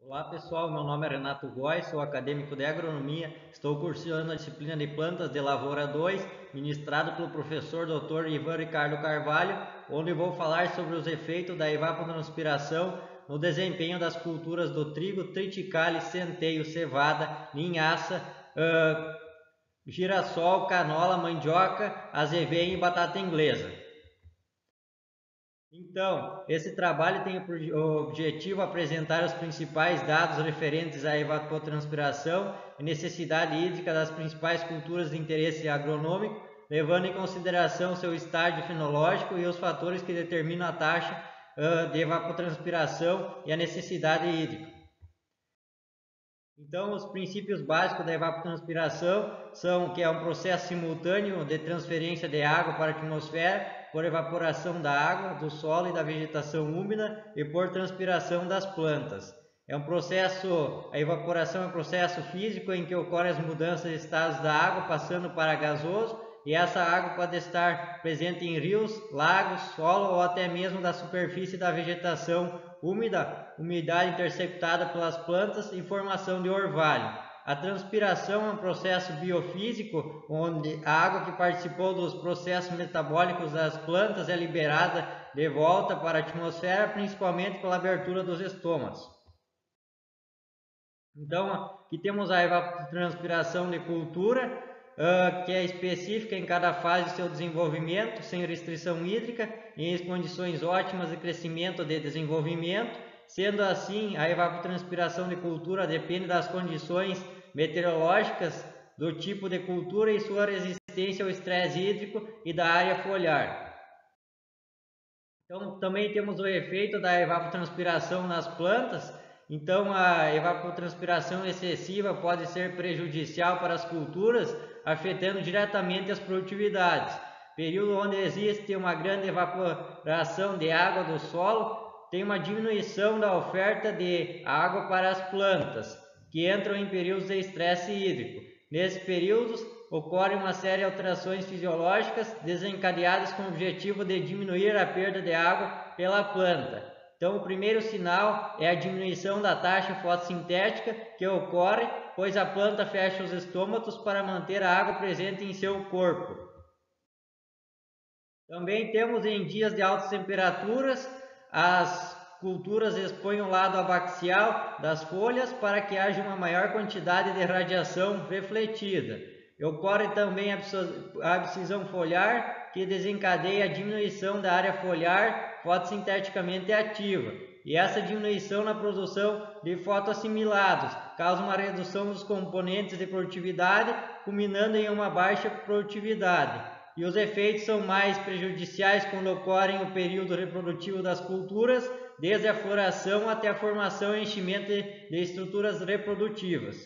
Olá pessoal, meu nome é Renato Góes, sou acadêmico de agronomia, estou cursando a disciplina de plantas de lavoura 2, ministrado pelo professor Dr. Ivan Ricardo Carvalho, onde vou falar sobre os efeitos da evapotranspiração no desempenho das culturas do trigo, triticale, centeio, cevada, linhaça, girassol, canola, mandioca, azeveia e batata inglesa. Então, esse trabalho tem por objetivo apresentar os principais dados referentes à evapotranspiração e necessidade hídrica das principais culturas de interesse agronômico, levando em consideração seu estágio fenológico e os fatores que determinam a taxa de evapotranspiração e a necessidade hídrica. Então, os princípios básicos da evapotranspiração são que é um processo simultâneo de transferência de água para a atmosfera por evaporação da água, do solo e da vegetação úmida e por transpiração das plantas. A evaporação é um processo físico em que ocorrem as mudanças de estados da água passando para gasoso, e essa água pode estar presente em rios, lagos, solo ou até mesmo da superfície da vegetação úmida, umidade interceptada pelas plantas e formação de orvalho. A transpiração é um processo biofísico onde a água que participou dos processos metabólicos das plantas é liberada de volta para a atmosfera, principalmente pela abertura dos estômatos. Então, aqui temos a evapotranspiração de cultura, que é específica em cada fase do seu desenvolvimento, sem restrição hídrica, em condições ótimas de crescimento e de desenvolvimento. Sendo assim, a evapotranspiração de cultura depende das condições meteorológicas, do tipo de cultura e sua resistência ao estresse hídrico e da área foliar. Então, também temos o efeito da evapotranspiração nas plantas. Então, a evapotranspiração excessiva pode ser prejudicial para as culturas, afetando diretamente as produtividades. Período onde existe uma grande evaporação de água do solo, tem uma diminuição da oferta de água para as plantas, que entram em períodos de estresse hídrico. Nesses períodos, ocorre uma série de alterações fisiológicas desencadeadas com o objetivo de diminuir a perda de água pela planta. Então, o primeiro sinal é a diminuição da taxa fotossintética que ocorre, pois a planta fecha os estômatos para manter a água presente em seu corpo. Também temos em dias de altas temperaturas, as culturas expõem o lado abaxial das folhas para que haja uma maior quantidade de radiação refletida. Ocorre também a abscisão foliar, que desencadeia a diminuição da área foliar fotossinteticamente ativa. E essa diminuição na produção de fotoassimilados causa uma redução dos componentes de produtividade, culminando em uma baixa produtividade. E os efeitos são mais prejudiciais quando ocorrem no período reprodutivo das culturas, desde a floração até a formação e enchimento de estruturas reprodutivas.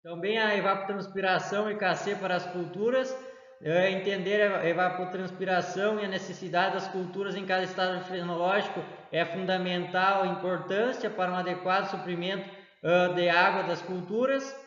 Também a evapotranspiração e KC para as culturas, entender a evapotranspiração e a necessidade das culturas em cada estágio fenológico é fundamental importância para um adequado suprimento de água das culturas.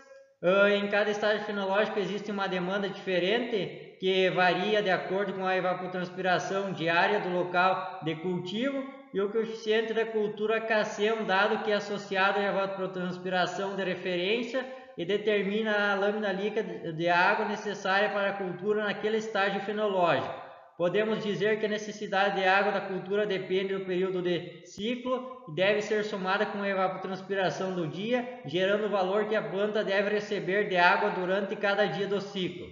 Em cada estágio fenológico existe uma demanda diferente que varia de acordo com a evapotranspiração diária do local de cultivo, e o coeficiente da cultura KC é um dado que é associado à evapotranspiração de referência e determina a lâmina líquida de água necessária para a cultura naquele estágio fenológico. Podemos dizer que a necessidade de água da cultura depende do período de ciclo e deve ser somada com a evapotranspiração do dia, gerando o valor que a planta deve receber de água durante cada dia do ciclo.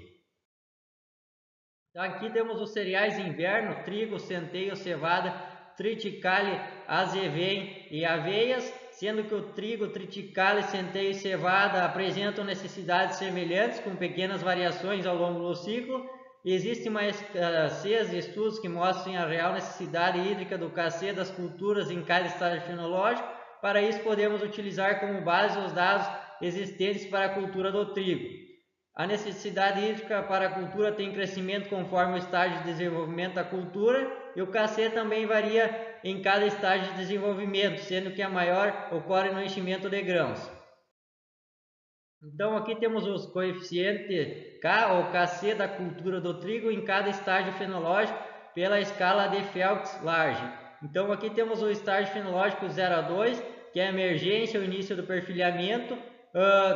Então, aqui temos os cereais de inverno: trigo, centeio, cevada, triticale, azeveia e aveias, sendo que o trigo, triticale, centeio e cevada apresentam necessidades semelhantes, com pequenas variações ao longo do ciclo. Existem uma escassez de estudos que mostrem a real necessidade hídrica do KC das culturas em cada estágio fenológico. Para isso, podemos utilizar como base os dados existentes para a cultura do trigo. A necessidade hídrica para a cultura tem crescimento conforme o estágio de desenvolvimento da cultura, e o KC também varia em cada estágio de desenvolvimento, sendo que a maior ocorre no enchimento de grãos. Então, aqui temos os coeficientes K ou KC da cultura do trigo em cada estágio fenológico pela escala de Phelps-Large. Então aqui temos o estágio fenológico 0 a 2, que é a emergência, o início do perfilhamento,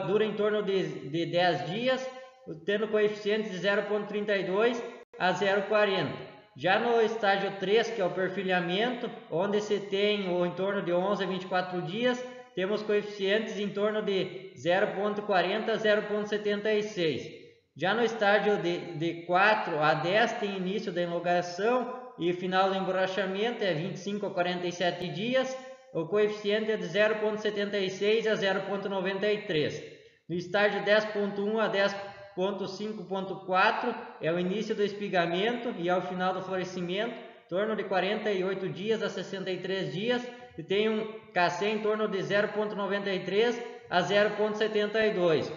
dura em torno de 10 dias, tendo coeficientes de 0,32 a 0,40. Já no estágio 3, que é o perfilhamento, onde se tem em torno de 11 a 24 dias, temos coeficientes em torno de 0,40 a 0,76. Já no estágio de 4 a 10 tem início da enlogação e final do emborrachamento é 25 a 47 dias, o coeficiente é de 0,76 a 0,93. No estágio 10.1 a 10.5.4 é o início do espigamento e ao final do florescimento, em torno de 48 dias a 63 dias, e tem um KC em torno de 0,93 a 0,72.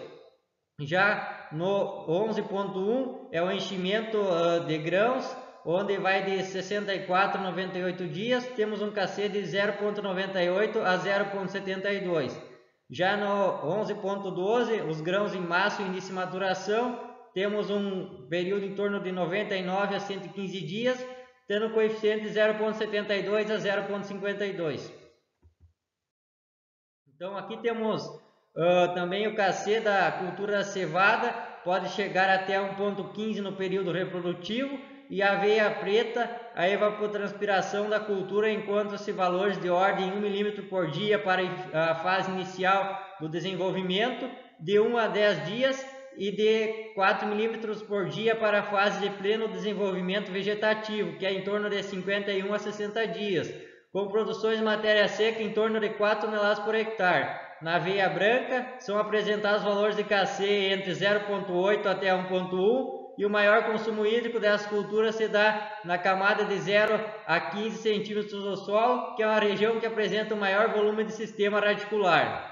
Já no 11.1 é o enchimento de grãos, onde vai de 64 a 98 dias, temos um KC de 0,98 a 0,72. Já no 11.12, os grãos em massa e início de maturação, temos um período em torno de 99 a 115 dias, tendo coeficiente de 0,72 a 0,52. Então aqui temos também o KC da cultura cevada, pode chegar até 1,15 no período reprodutivo, e a aveia preta, a evapotranspiração da cultura encontra-se valores de ordem 1 milímetro por dia para a fase inicial do desenvolvimento, de 1 a 10 dias, e de 4 milímetros por dia para a fase de pleno desenvolvimento vegetativo, que é em torno de 51 a 60 dias, com produções de matéria seca em torno de 4 toneladas por hectare. Na aveia branca, são apresentados valores de KC entre 0,8 até 1,1, e o maior consumo hídrico dessas culturas se dá na camada de 0 a 15 centímetros do solo, que é uma região que apresenta o maior volume de sistema radicular.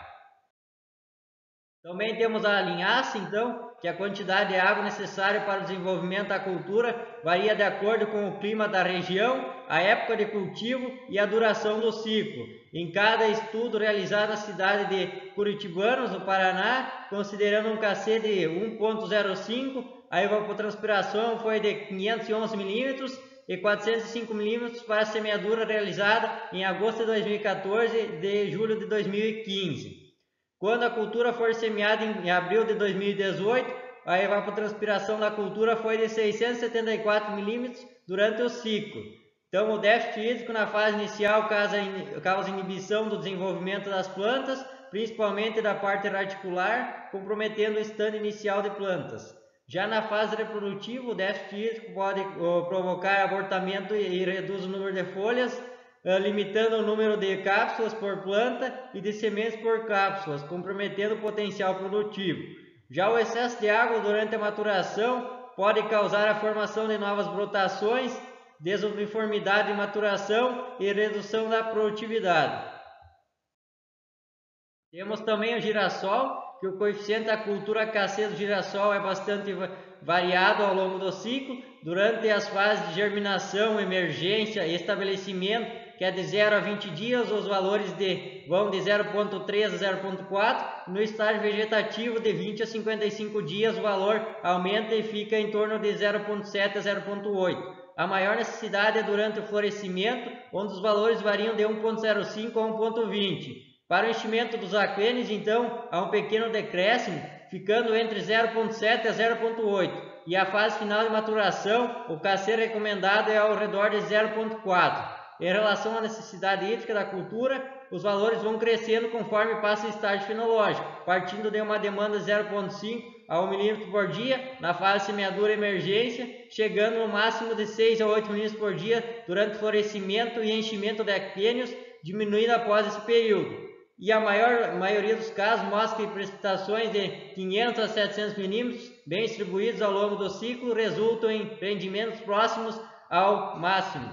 Também temos a linhaça, então, que a quantidade de água necessária para o desenvolvimento da cultura varia de acordo com o clima da região, a época de cultivo e a duração do ciclo. Em cada estudo realizado na cidade de Curitibanos, no Paraná, considerando um KC de 1,05, a evapotranspiração foi de 511 milímetros e 405 milímetros para a semeadura realizada em agosto de 2014 e de julho de 2015. Quando a cultura for semeada em abril de 2018, a evapotranspiração da cultura foi de 674 milímetros durante o ciclo. Então, o déficit hídrico na fase inicial causa inibição do desenvolvimento das plantas, principalmente da parte radicular, comprometendo o estande inicial de plantas. Já na fase reprodutiva, o déficit hídrico pode provocar abortamento e reduz o número de folhas, limitando o número de cápsulas por planta e de sementes por cápsulas, comprometendo o potencial produtivo. Já o excesso de água durante a maturação pode causar a formação de novas brotações, desuniformidade de maturação e redução da produtividade. Temos também o girassol, que o coeficiente da cultura KC do girassol é bastante variado ao longo do ciclo. Durante as fases de germinação, emergência e estabelecimento, que é de 0 a 20 dias, os valores vão de 0,3 a 0,4. No estágio vegetativo, de 20 a 55 dias, o valor aumenta e fica em torno de 0,7 a 0,8. A maior necessidade é durante o florescimento, onde os valores variam de 1,05 a 1,20. Para o enchimento dos aquênios, então, há um pequeno decréscimo, ficando entre 0,7 a 0,8. E a fase final de maturação, o KC recomendado é ao redor de 0,4. Em relação à necessidade hídrica da cultura, os valores vão crescendo conforme passa o estágio fenológico, partindo de uma demanda de 0,5 a 1 milímetro por dia na fase semeadura e emergência, chegando no máximo de 6 a 8 milímetros por dia durante o florescimento e enchimento de aquênios, diminuindo após esse período. E a maioria dos casos mostra que precipitações de 500 a 700 milímetros, bem distribuídos ao longo do ciclo, resultam em rendimentos próximos ao máximo.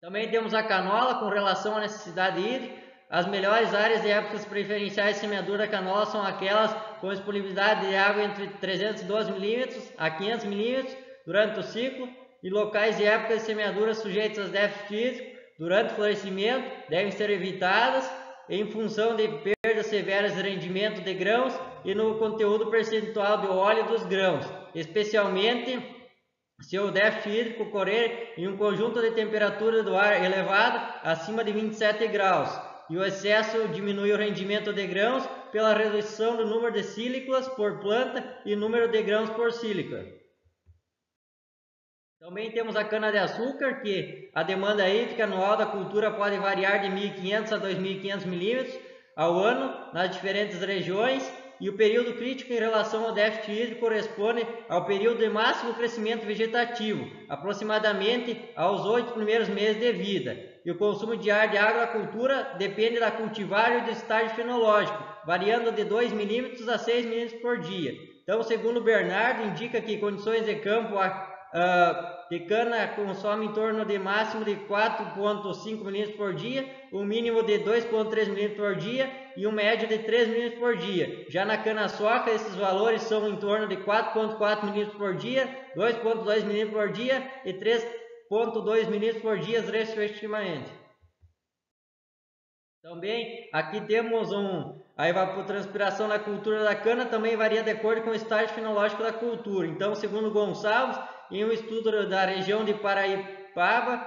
Também temos a canola com relação à necessidade hídrica. As melhores áreas e épocas preferenciais de semeadura da canola são aquelas com disponibilidade de água entre 312 milímetros a 500 milímetros durante o ciclo, e locais e épocas de semeadura sujeitos a déficit hídrico durante o florescimento devem ser evitadas em função de perdas severas de rendimento de grãos e no conteúdo percentual de óleo dos grãos, especialmente se o déficit hídrico ocorrer em um conjunto de temperatura do ar elevada acima de 27 graus, e o excesso diminui o rendimento de grãos pela redução do número de síliculas por planta e número de grãos por sílica. Também temos a cana-de-açúcar, que a demanda hídrica anual da cultura pode variar de 1.500 a 2.500 milímetros ao ano nas diferentes regiões, e o período crítico em relação ao déficit hídrico corresponde ao período de máximo crescimento vegetativo, aproximadamente aos 8 primeiros meses de vida. E o consumo diário de água da cultura depende da cultivar e do estágio fenológico, variando de 2 milímetros a 6 milímetros por dia. Então, segundo Bernardo, indica que condições de campo de cana consome em torno de máximo de 4,5 milímetros por dia, um mínimo de 2,3 milímetros por dia e um médio de 3 milímetros por dia. Já na cana-soca, esses valores são em torno de 4,4 milímetros por dia, 2,2 milímetros por dia e 3,2 milímetros por dia, respectivamente. Também aqui temos a evapotranspiração na cultura da cana, também varia de acordo com o estágio fenológico da cultura. Então, segundo Gonçalves, em um estudo da região de Paraipaba,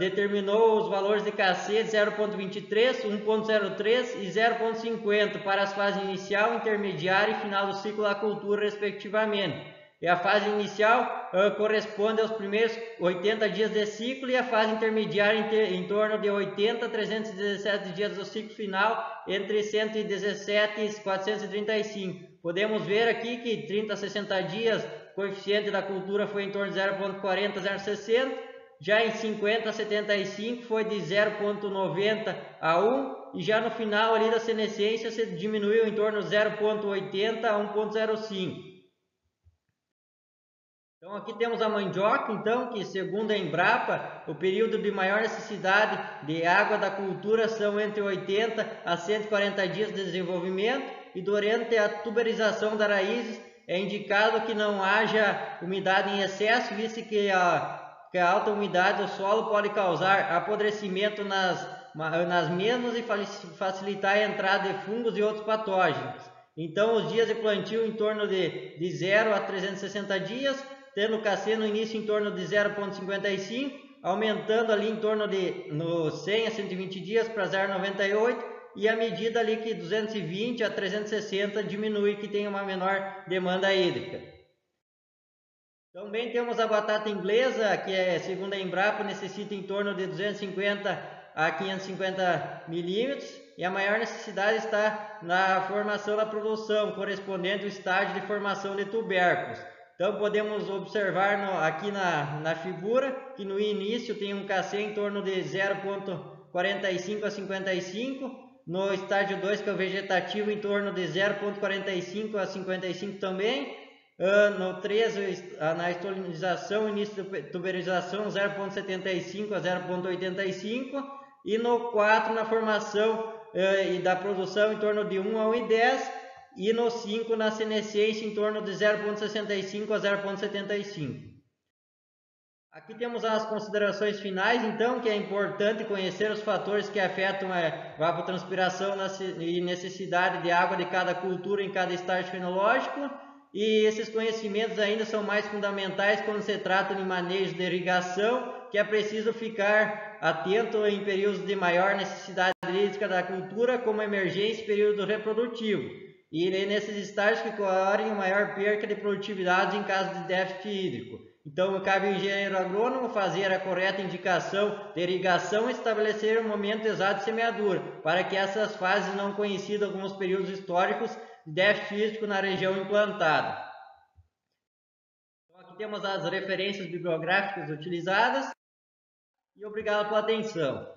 determinou os valores de KC de 0,23, 1,03 e 0,50 para as fases inicial, intermediária e final do ciclo da cultura, respectivamente. E a fase inicial corresponde aos primeiros 80 dias de ciclo, e a fase intermediária em torno de 80 a 317 dias do ciclo final, entre 117 e 435. Podemos ver aqui que 30 a 60 dias, o coeficiente da cultura foi em torno de 0,40 a 0,60, já em 50 a 75 foi de 0,90 a 1, e já no final ali da senescência se diminuiu em torno de 0,80 a 1,05. Então aqui temos a mandioca, então, que segundo a Embrapa, o período de maior necessidade de água da cultura são entre 80 a 140 dias de desenvolvimento, e durante a tuberização das raízes é indicado que não haja umidade em excesso, visto que a alta umidade do solo pode causar apodrecimento nas mesmas e facilitar a entrada de fungos e outros patógenos. Então os dias de plantio em torno de 0 a 360 dias, tendo KC no início em torno de 0,55, aumentando ali em torno de 100 a 120 dias para 0,98, e a medida ali que 220 a 360 diminui, que tem uma menor demanda hídrica. Também temos a batata inglesa, que segundo a Embrapa necessita em torno de 250 a 550 milímetros, e a maior necessidade está na formação da produção, correspondente ao estágio de formação de tubérculos. Então podemos observar aqui na figura que no início tem um KC em torno de 0,45 a 55, no estágio 2, que é o vegetativo, em torno de 0,45 a 55 também, no 3, na estolinização, início da tuberização, 0,75 a 0,85, e no 4, na formação e da produção, em torno de 1 a 1,10, e no 5 na senescência em torno de 0,65 a 0,75. Aqui temos as considerações finais, então, que é importante conhecer os fatores que afetam a evapotranspiração e necessidade de água de cada cultura em cada estágio fenológico, e esses conhecimentos ainda são mais fundamentais quando se trata de manejo de irrigação, que é preciso ficar atento em períodos de maior necessidade hídrica da cultura, como emergência e período reprodutivo, e nesses estágios que correm maior perca de produtividade em caso de déficit hídrico. Então, cabe ao engenheiro agrônomo fazer a correta indicação de irrigação e estabelecer o momento exato de semeadura, para que essas fases não coincidam com os períodos históricos de déficit hídrico na região implantada. Então, aqui temos as referências bibliográficas utilizadas, e obrigado pela atenção.